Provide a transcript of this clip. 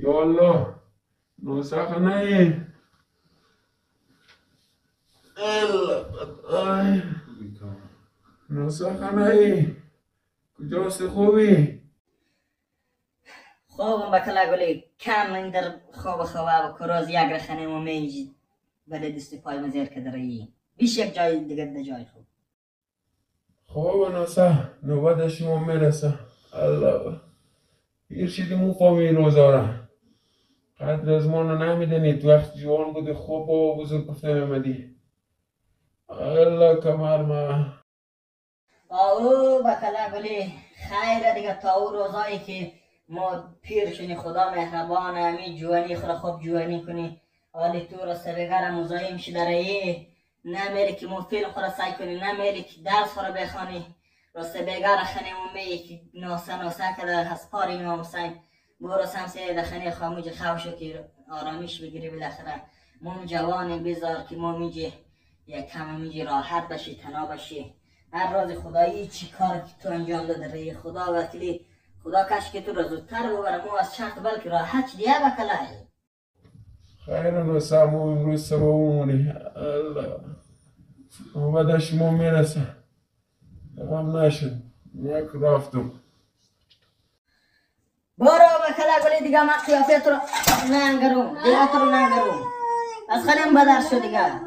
یا الله نوسخ نه الله نوسخ نه کجاست خوبی؟ خوابم بکلا گلی کم این در خواب و کراز یک رخنه و میجی بله دست پای مزیر که داری بیش یک جای دیگه ده جای خوب خواب نوسخ نوبت شما میرسه الله پیر شدیم اون فامیل روزاره قدر از ما رو نمیدنید وقت جوان بودی خوب و بزرگ گفته میمدی الله کمر ما او بکلا گلی خیر دیگه تا او روزایی که ما پیر شنی خدا مهربانه همی جوانی خدا خوب جوانی کنی حالی تو را سبگر مزایم شی درهی نمیری که مو فیلم خورا سعی کنی نمیری که درس خورا بخوانی را سبگر خنی مومی که ناسه کده هست پاری میام سعی برو سمسه دخنی خاموج خوشو که آرامیش بگیری بالاخره مون جوان بذار که ما میجی یک کم میجی راحت بشی تنا بشی هر راز خدایی چی کار که تو انجام داده ری خدا وکیلی خدا کش که تو را زودتر ببره مو از شرط بلکه راحت دیگه بکلای خیر نوسخ ما امروز سبا اومونی الله نوبت شما میرسه غم نشد یک رفتم برو بکلا گلی دیگه ما قیافه تو رو ننگرم دیگه تو رو ننگرم از خلیم بدر شد دیگه